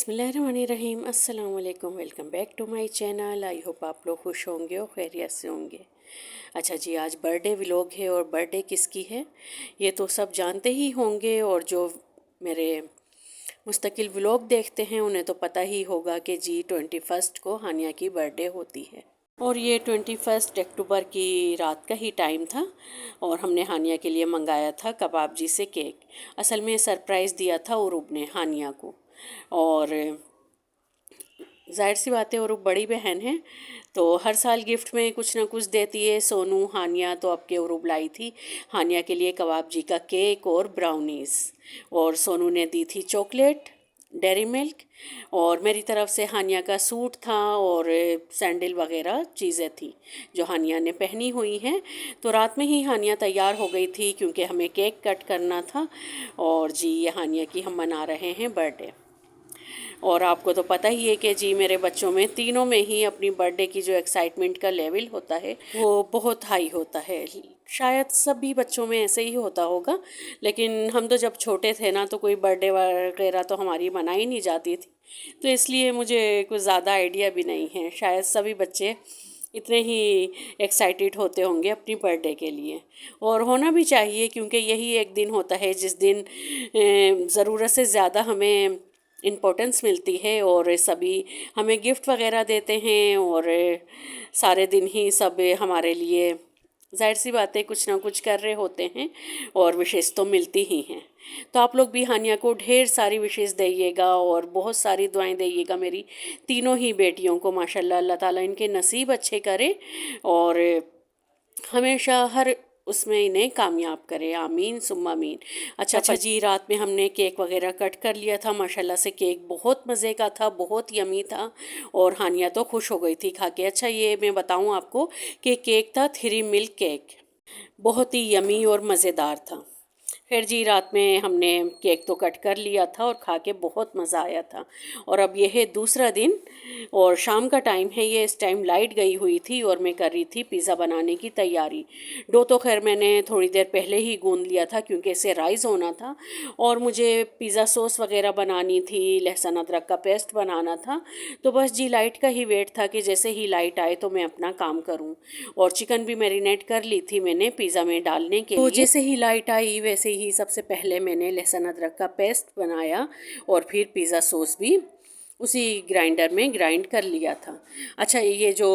बिस्मिल्लाहिर्रहमानिर्रहीम अस्सलाम वालेकुम। Welcome back to my channel. I hope आप लोग खुश होंगे और खैरियत से होंगे। अच्छा जी, आज बर्थडे व्लॉग है और बर्थडे किसकी है ये तो सब जानते ही होंगे, और जो मेरे मुस्तकिल व्लॉग देखते हैं उन्हें तो पता ही होगा कि जी 21 को हानिया की बर्थडे होती है। और ये 21 अक्टूबर की रात का ही टाइम था और हमने हानिया के लिए मंगाया था कबाब जी से केक। असल में सरप्राइज़ दिया था उरूब ने हानिया को, और जाहिर सी बात है और वो बड़ी बहन है तो हर साल गिफ्ट में कुछ ना कुछ देती है। सोनू हानिया तो अब के उरूब लाई थी हानिया के लिए कबाब जी का केक और ब्राउनीज़, और सोनू ने दी थी चॉकलेट डेयरी मिल्क, और मेरी तरफ से हानिया का सूट था और सैंडल वगैरह चीज़ें थी जो हानिया ने पहनी हुई हैं। तो रात में ही हानिया तैयार हो गई थी क्योंकि हमें केक कट करना था। और जी ये हानिया की हम मना रहे हैं बर्थडे। और आपको तो पता ही है कि जी मेरे बच्चों में तीनों में ही अपनी बर्थडे की जो एक्साइटमेंट का लेवल होता है वो बहुत हाई होता है। शायद सभी बच्चों में ऐसे ही होता होगा, लेकिन हम तो जब छोटे थे ना तो कोई बर्थडे वगैरह तो हमारी मनाई नहीं जाती थी, तो इसलिए मुझे कुछ ज़्यादा आइडिया भी नहीं है। शायद सभी बच्चे इतने ही एक्साइटेड होते होंगे अपनी बर्थडे के लिए, और होना भी चाहिए क्योंकि यही एक दिन होता है जिस दिन ज़रूरत से ज़्यादा हमें इम्पोर्टेंस मिलती है और सभी हमें गिफ्ट वगैरह देते हैं, और सारे दिन ही सब हमारे लिए जाहिर सी बात है कुछ ना कुछ कर रहे होते हैं और विशेष तो मिलती ही हैं। तो आप लोग भी हानिया को ढेर सारी विशेष दीजिएगा और बहुत सारी दुआएं दीजिएगा मेरी तीनों ही बेटियों को। माशाल्लाह अल्लाह ताला इनके नसीब अच्छे करे और हमेशा हर उसमें इन्हें कामयाब करे, आमीन सुम्मा आमीन। अच्छा जी, रात में हमने केक वगैरह कट कर लिया था। माशाल्लाह से केक बहुत मज़े का था, बहुत यमी था, और हानिया तो खुश हो गई थी खा के। अच्छा ये मैं बताऊं आपको कि केक था 3 मिल्क केक, बहुत ही यमी और मज़ेदार था। खैर जी, रात में हमने केक तो कट कर लिया था और खा के बहुत मज़ा आया था। और अब यह है दूसरा दिन और शाम का टाइम है ये। इस टाइम लाइट गई हुई थी और मैं कर रही थी पिज़्ज़ा बनाने की तैयारी। डो तो खैर मैंने थोड़ी देर पहले ही गूंद लिया था क्योंकि इसे राइज़ होना था, और मुझे पिज़्ज़ा सॉस वगैरह बनानी थी, लहसुन अदरक का पेस्ट बनाना था। तो बस जी लाइट का ही वेट था कि जैसे ही लाइट आए तो मैं अपना काम करूं। और चिकन भी मैरिनेट कर ली थी मैंने पिज़्ज़ा में डालने के लिए। तो जैसे ही लाइट आई वैसे ही सबसे पहले मैंने लहसुन अदरक का पेस्ट बनाया और फिर पिज़्ज़ा सॉस भी उसी ग्राइंडर में ग्राइंड कर लिया था। अच्छा ये जो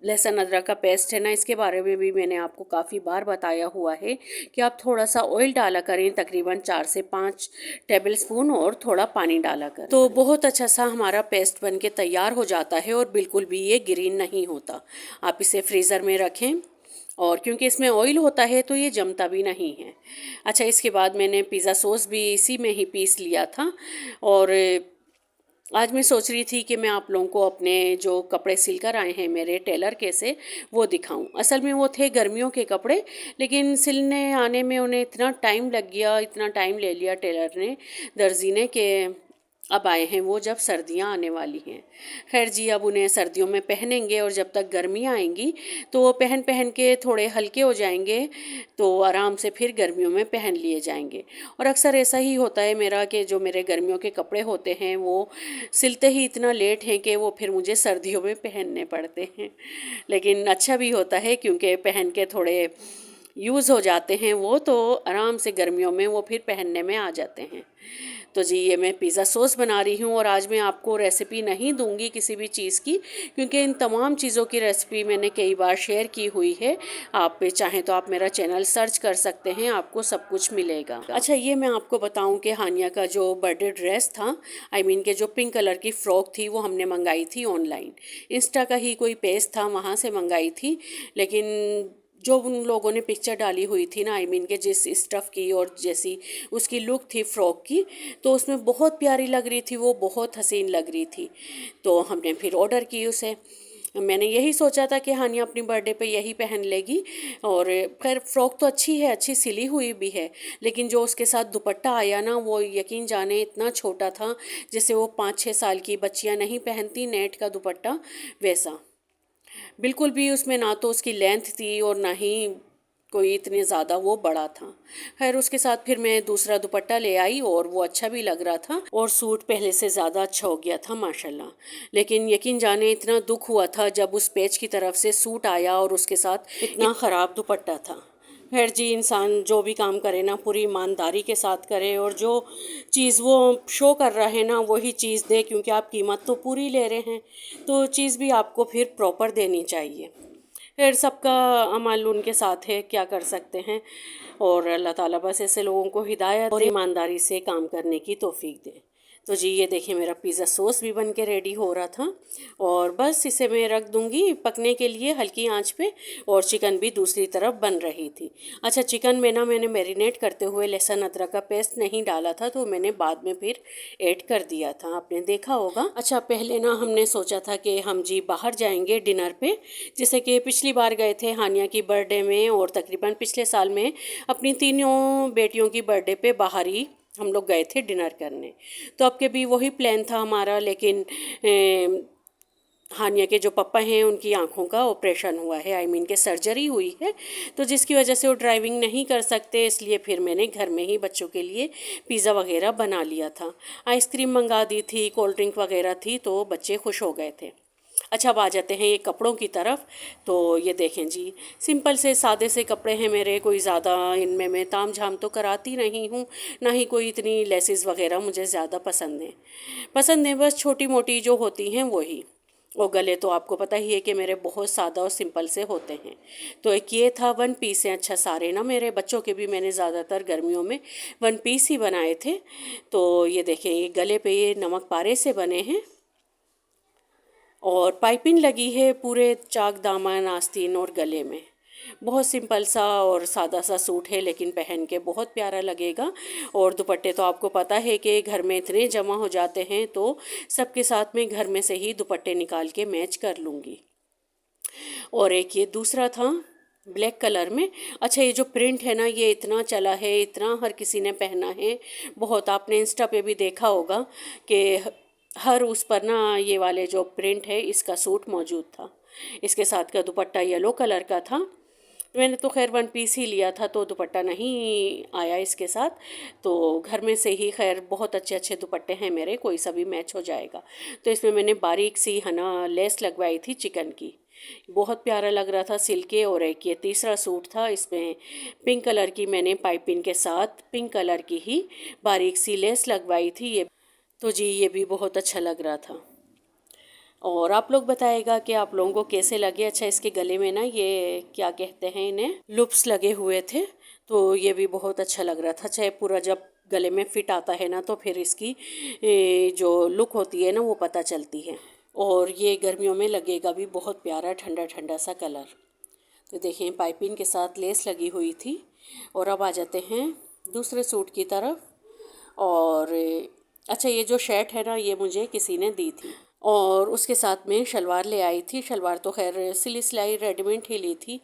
लहसुन अदरक का पेस्ट है ना, इसके बारे में भी मैंने आपको काफ़ी बार बताया हुआ है कि आप थोड़ा सा ऑयल डाला करें, तकरीबन 4 से 5 टेबल स्पून, और थोड़ा पानी डाला करें तो बहुत अच्छा सा हमारा पेस्ट बन के तैयार हो जाता है और बिल्कुल भी ये ग्रीन नहीं होता। आप इसे फ्रीज़र में रखें, और क्योंकि इसमें ऑयल होता है तो ये जमता भी नहीं है। अच्छा इसके बाद मैंने पिज़्ज़ा सॉस भी इसी में ही पीस लिया था। और आज मैं सोच रही थी कि मैं आप लोगों को अपने जो कपड़े सिल कर आए हैं मेरे टेलर के से वो दिखाऊं। असल में वो थे गर्मियों के कपड़े, लेकिन सिलने आने में उन्हें इतना टाइम लग गया, इतना टाइम ले लिया टेलर ने, दर्जी ने, कि अब आए हैं वो जब सर्दियां आने वाली हैं। खैर जी, अब उन्हें सर्दियों में पहनेंगे और जब तक गर्मियां आएंगी तो वो पहन पहन के थोड़े हल्के हो जाएंगे, तो आराम से फिर गर्मियों में पहन लिए जाएंगे। और अक्सर ऐसा ही होता है मेरा कि जो मेरे गर्मियों के कपड़े होते हैं वो सिलते ही इतना लेट हैं कि वो फिर मुझे सर्दियों में पहनने पड़ते हैं। लेकिन अच्छा भी होता है क्योंकि पहन के थोड़े यूज़ हो जाते हैं वो, तो आराम से गर्मियों में वो फिर पहनने में आ जाते हैं। तो जी ये मैं पिज़्ज़ा सॉस बना रही हूँ, और आज मैं आपको रेसिपी नहीं दूंगी किसी भी चीज़ की क्योंकि इन तमाम चीज़ों की रेसिपी मैंने कई बार शेयर की हुई है। आप चाहें तो आप मेरा चैनल सर्च कर सकते हैं, आपको सब कुछ मिलेगा। अच्छा ये मैं आपको बताऊं कि हानिया का जो बर्थडे ड्रेस था, आई मीन के जो पिंक कलर की फ़्रॉक थी, वो हमने मंगाई थी ऑनलाइन। इंस्टा का ही कोई पेज था वहाँ से मंगाई थी, लेकिन जो उन लोगों ने पिक्चर डाली हुई थी ना, आई मीन के जिस स्टफ़ की और जैसी उसकी लुक थी फ़्रॉक की, तो उसमें बहुत प्यारी लग रही थी, वो बहुत हसीन लग रही थी। तो हमने फिर ऑर्डर की उसे। मैंने यही सोचा था कि हानिया अपनी बर्थडे पे यही पहन लेगी, और खैर फ़्रॉक तो अच्छी है, अच्छी सिली हुई भी है, लेकिन जो उसके साथ दुपट्टा आया ना वो यकीन जाने इतना छोटा था जैसे वो 5-6 साल की बच्चियां नहीं पहनती नेट का दुपट्टा, वैसा। बिल्कुल भी उसमें ना तो उसकी लेंथ थी और ना ही कोई इतने ज़्यादा वो बड़ा था। खैर उसके साथ फिर मैं दूसरा दुपट्टा ले आई और वो अच्छा भी लग रहा था और सूट पहले से ज़्यादा अच्छा हो गया था माशाल्लाह। लेकिन यकीन जाने इतना दुख हुआ था जब उस पेज की तरफ से सूट आया और उसके साथ इतना ख़राब दुपट्टा था। खैर जी, इंसान जो भी काम करे ना पूरी ईमानदारी के साथ करे और जो चीज़ वो शो कर रहा है ना वही चीज़ दे, क्योंकि आप कीमत तो पूरी ले रहे हैं तो चीज़ भी आपको फिर प्रॉपर देनी चाहिए। खैर सबका अमल उनके साथ है, क्या कर सकते हैं। और अल्लाह ताला बस ऐसे लोगों को हिदायत और ईमानदारी से काम करने की तौफीक दे। तो जी ये देखिए मेरा पिज़्ज़ा सॉस भी बन के रेडी हो रहा था और बस इसे मैं रख दूंगी पकने के लिए हल्की आंच पे। और चिकन भी दूसरी तरफ बन रही थी। अच्छा, चिकन में ना मैंने मैरिनेट करते हुए लहसुन अदरक का पेस्ट नहीं डाला था तो मैंने बाद में फिर ऐड कर दिया था, आपने देखा होगा। अच्छा, पहले ना हमने सोचा था कि हम जी बाहर जाएंगे डिनर पे, जैसे कि पिछली बार गए थे हानिया की बर्थडे में और तकरीबन पिछले साल में अपनी तीनों बेटियों की बर्थडे पे बाहर ही हम लोग गए थे डिनर करने। तो अब के भी वही प्लान था हमारा, लेकिन हानिया के जो पापा हैं उनकी आंखों का ऑपरेशन हुआ है, आई मीन के सर्जरी हुई है, तो जिसकी वजह से वो ड्राइविंग नहीं कर सकते। इसलिए फिर मैंने घर में ही बच्चों के लिए पिज़्ज़ा वगैरह बना लिया था, आइसक्रीम मंगा दी थी, कोल्ड ड्रिंक वगैरह थी, तो बच्चे खुश हो गए थे। अच्छा, अब आ जाते हैं ये कपड़ों की तरफ। तो ये देखें जी, सिंपल से सादे से कपड़े हैं मेरे, कोई ज़्यादा इनमें मैं ताम झाम तो कराती नहीं हूँ, ना ही कोई इतनी लेसेस वगैरह मुझे ज़्यादा पसंद हैं बस छोटी मोटी जो होती हैं वही। और गले तो आपको पता ही है कि मेरे बहुत सादा और सिंपल से होते हैं। तो एक ये था, वन पीस है। अच्छा, सारे ना मेरे बच्चों के भी मैंने ज़्यादातर गर्मियों में वन पीस ही बनाए थे। तो ये देखें, ये गले पे ये नमक पारे से बने हैं और पाइपिंग लगी है पूरे चाक दामन आस्तीन और गले में। बहुत सिंपल सा और सादा सा सूट है, लेकिन पहन के बहुत प्यारा लगेगा। और दुपट्टे तो आपको पता है कि घर में इतने जमा हो जाते हैं तो सबके साथ में घर में से ही दुपट्टे निकाल के मैच कर लूँगी। और एक ये दूसरा था ब्लैक कलर में। अच्छा, ये जो प्रिंट है ना ये इतना चला है, इतना हर किसी ने पहना है बहुत, आपने इंस्टा पे भी देखा होगा कि हर उस पर ना ये वाले जो प्रिंट है इसका सूट मौजूद था। इसके साथ का दुपट्टा येलो कलर का था। मैंने तो खैर वन पीस ही लिया था तो दुपट्टा नहीं आया इसके साथ, तो घर में से ही खैर बहुत अच्छे अच्छे दुपट्टे हैं मेरे, कोई सा भी मैच हो जाएगा। तो इसमें मैंने बारीक सी है ना लेस लगवाई थी चिकन की, बहुत प्यारा लग रहा था सिल्के। और एक ये तीसरा सूट था, इसमें पिंक कलर की मैंने पाइपिंग के साथ पिंक कलर की ही बारीक सी लेस लगवाई थी ये। तो जी ये भी बहुत अच्छा लग रहा था। और आप लोग बताएगा कि आप लोगों को कैसे लगे। अच्छा, इसके गले में ना ये क्या कहते हैं इन्हें, लुप्स लगे हुए थे, तो ये भी बहुत अच्छा लग रहा था। चाहे पूरा जब गले में फिट आता है ना तो फिर इसकी जो लुक होती है ना वो पता चलती है। और ये गर्मियों में लगेगा भी बहुत प्यारा, ठंडा ठंडा सा कलर। तो देखें पाइपिंग के साथ लेस लगी हुई थी। और अब आ जाते हैं दूसरे सूट की तरफ। और अच्छा, ये जो शर्ट है ना ये मुझे किसी ने दी थी और उसके साथ में शलवार ले आई थी। शलवार तो खैर सिली सिलाई रेडीमेड ही ली थी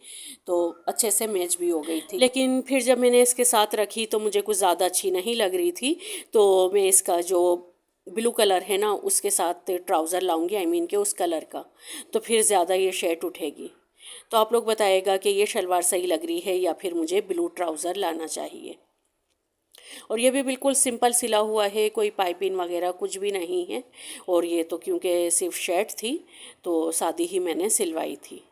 तो अच्छे से मैच भी हो गई थी, लेकिन फिर जब मैंने इसके साथ रखी तो मुझे कुछ ज़्यादा अच्छी नहीं लग रही थी। तो मैं इसका जो ब्लू कलर है ना उसके साथ ट्राउज़र लाऊंगी, आई मीन के उस कलर का, तो फिर ज़्यादा ये शर्ट उठेगी। तो आप लोग बताएगा कि ये शलवार सही लग रही है या फिर मुझे ब्लू ट्राउज़र लाना चाहिए। और ये भी बिल्कुल सिंपल सिला हुआ है, कोई पाइपिंग वगैरह कुछ भी नहीं है। और ये तो क्योंकि सिर्फ शर्ट थी तो सादी ही मैंने सिलवाई थी।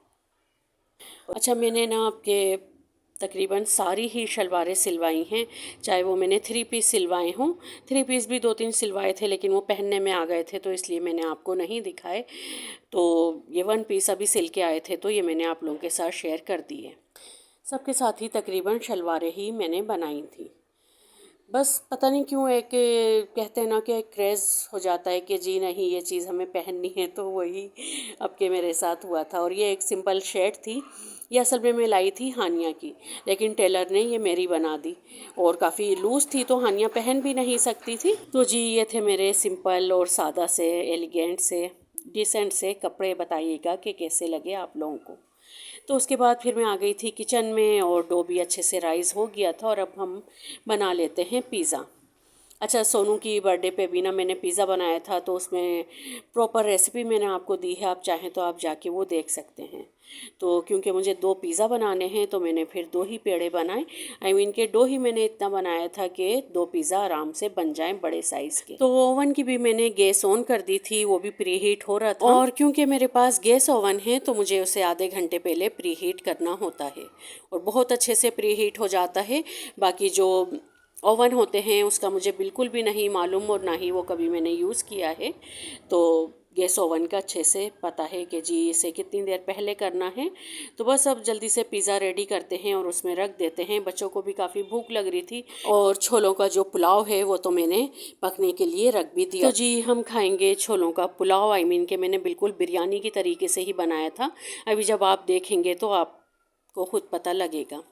अच्छा, मैंने ना आपके तकरीबन सारी ही शलवारें सिलवाई हैं, चाहे वो मैंने थ्री पीस सिलवाए हों। थ्री पीस भी दो तीन सिलवाए थे लेकिन वो पहनने में आ गए थे तो इसलिए मैंने आपको नहीं दिखाए। तो ये वन पीस अभी सिल के आए थे तो ये मैंने आप लोगों के साथ शेयर कर दिए। सबके साथ ही तकरीबन शलवारें ही मैंने बनाई थी। बस पता नहीं क्यों एक कहते हैं ना कि एक क्रेज़ हो जाता है कि जी नहीं ये चीज़ हमें पहननी है, तो वही अब के मेरे साथ हुआ था। और ये एक सिंपल शर्ट थी, ये असल में मैं लाई थी हानिया की, लेकिन टेलर ने ये मेरी बना दी और काफ़ी लूज़ थी तो हानिया पहन भी नहीं सकती थी। तो जी ये थे मेरे सिंपल और सादा से एलिगेंट से डिसेंट से कपड़े, बताइएगा कि कैसे लगे आप लोगों को। तो उसके बाद फिर मैं आ गई थी किचन में और डो भी अच्छे से राइज़ हो गया था और अब हम बना लेते हैं पिज़्ज़ा। अच्छा, सोनू की बर्थडे पे भी ना मैंने पिज़्ज़ा बनाया था, तो उसमें प्रॉपर रेसिपी मैंने आपको दी है, आप चाहें तो आप जाके वो देख सकते हैं। तो क्योंकि मुझे 2 पिज़्ज़ा बनाने हैं तो मैंने फिर 2 ही पेड़े बनाए। आई मीन के 2 ही मैंने इतना बनाया था कि 2 पिज़्ज़ा आराम से बन जाएँ बड़े साइज़ के। तो ओवन की भी मैंने गैस ऑन कर दी थी, वो भी प्री हीट हो रहा था, और क्योंकि मेरे पास गैस ओवन है तो मुझे उसे आधे घंटे पहले प्री हीट करना होता है, और बहुत अच्छे से प्री हीट हो जाता है। बाकी जो ओवन होते हैं उसका मुझे बिल्कुल भी नहीं मालूम, और ना ही वो कभी मैंने यूज़ किया है। तो गैस ओवन का अच्छे से पता है कि जी इसे कितनी देर पहले करना है। तो बस अब जल्दी से पिज़्ज़ा रेडी करते हैं और उसमें रख देते हैं। बच्चों को भी काफ़ी भूख लग रही थी, और छोलों का जो पुलाव है वो तो मैंने पकने के लिए रख भी दिया। तो जी हम खाएंगे छोलों का पुलाव। आई मीन के मैंने बिल्कुल बिरयानी की तरीके से ही बनाया था। अभी जब आप देखेंगे तो आपको खुद पता लगेगा।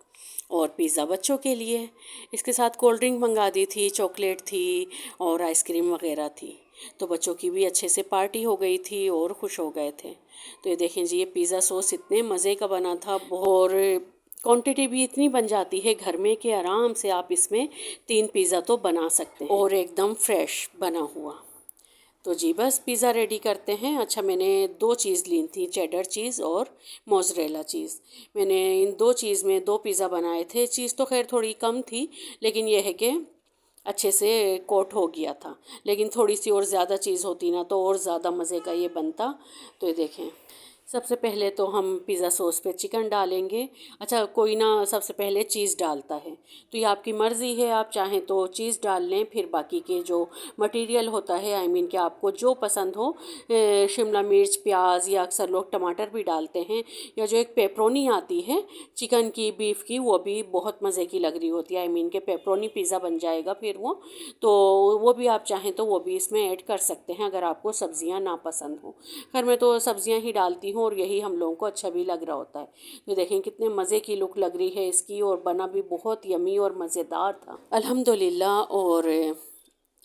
और पिज़्ज़ा बच्चों के लिए, इसके साथ कोल्ड ड्रिंक मंगा दी थी, चॉकलेट थी और आइसक्रीम वगैरह थी। तो बच्चों की भी अच्छे से पार्टी हो गई थी और खुश हो गए थे। तो ये देखें जी, ये पिज़्ज़ा सॉस इतने मज़े का बना था, और क्वांटिटी भी इतनी बन जाती है घर में कि आराम से आप इसमें 3 पिज़्ज़ा तो बना सकते हैं, और एकदम फ्रेश बना हुआ। तो जी बस पिज़्ज़ा रेडी करते हैं। अच्छा, मैंने 2 चीज़ ली थी, चेडर चीज़ और मोज़रेला चीज़। मैंने इन 2 चीज़ में 2 पिज़्ज़ा बनाए थे। चीज़ तो खैर थोड़ी कम थी, लेकिन यह है कि अच्छे से कोट हो गया था। लेकिन थोड़ी सी और ज़्यादा चीज़ होती ना तो और ज़्यादा मज़े का ये बनता। तो ये देखें, सबसे पहले तो हम पिज़्ज़ा सॉस पे चिकन डालेंगे। अच्छा, कोई ना सबसे पहले चीज़ डालता है, तो ये आपकी मर्ज़ी है, आप चाहें तो चीज़ डाल लें। फिर बाकी के जो मटेरियल होता है, आई मीन कि आपको जो पसंद हो, शिमला मिर्च, प्याज, या अक्सर लोग टमाटर भी डालते हैं, या जो एक पेपरोनी आती है चिकन की, बीफ की, वो भी बहुत मज़े की लग रही होती है। आई मीन के पेपरोनी पिज़्ज़ा बन जाएगा फिर वो। तो वो भी आप चाहें तो वो भी इसमें ऐड कर सकते हैं, अगर आपको सब्ज़ियाँ ना पसंद हो। खैर मैं तो सब्ज़ियाँ ही डालती हूँ, और यही हम लोगों को अच्छा भी लग रहा होता है। तो देखें कितने मज़े की लुक लग रही है इसकी, और बना भी बहुत यमी और मज़ेदार था अल्हम्दुलिल्लाह। और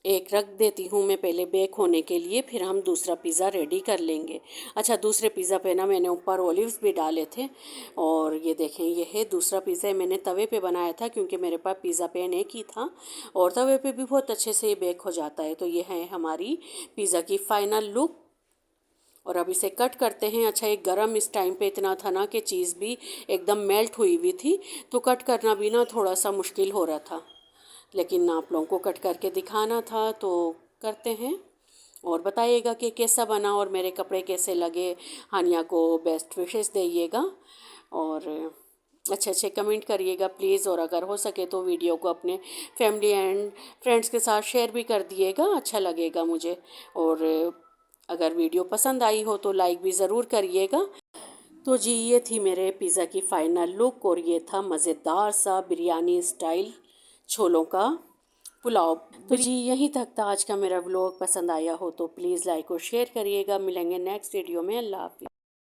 एक रख देती हूँ मैं पहले बेक होने के लिए, फिर हम दूसरा पिज़्ज़ा रेडी कर लेंगे। अच्छा, दूसरे पिज़्ज़ा पे ना मैंने ऊपर ओलिव्स भी डाले थे। और ये देखें, ये है दूसरा पिज़्ज़ा। मैंने तवे पे बनाया था क्योंकि मेरे पास पिज़्ज़ा पैन एक ही था, और तवे पे भी बहुत अच्छे से ये बेक हो जाता है। तो ये है हमारी पिज़्ज़ा की फ़ाइनल लुक, और अब इसे कट करते हैं। अच्छा, एक गरम इस टाइम पे इतना था ना कि चीज़ भी एकदम मेल्ट हुई हुई थी, तो कट करना भी ना थोड़ा सा मुश्किल हो रहा था, लेकिन आप लोगों को कट करके दिखाना था तो करते हैं। और बताइएगा कि कैसा बना और मेरे कपड़े कैसे लगे। हानिया को बेस्ट विशेस दीजिएगा, और अच्छे अच्छे कमेंट करिएगा प्लीज़। और अगर हो सके तो वीडियो को अपने फैमिली एंड फ्रेंड्स के साथ शेयर भी कर दिएगा, अच्छा लगेगा मुझे। और अगर वीडियो पसंद आई हो तो लाइक भी ज़रूर करिएगा। तो जी ये थी मेरे पिज़्ज़ा की फ़ाइनल लुक, और ये था मज़ेदार सा बिरयानी स्टाइल छोलों का पुलाव। तो जी यहीं तक था आज का मेरा व्लॉग। पसंद आया हो तो प्लीज़ लाइक और शेयर करिएगा। मिलेंगे नेक्स्ट वीडियो में। अल्लाह हाफ़िज़।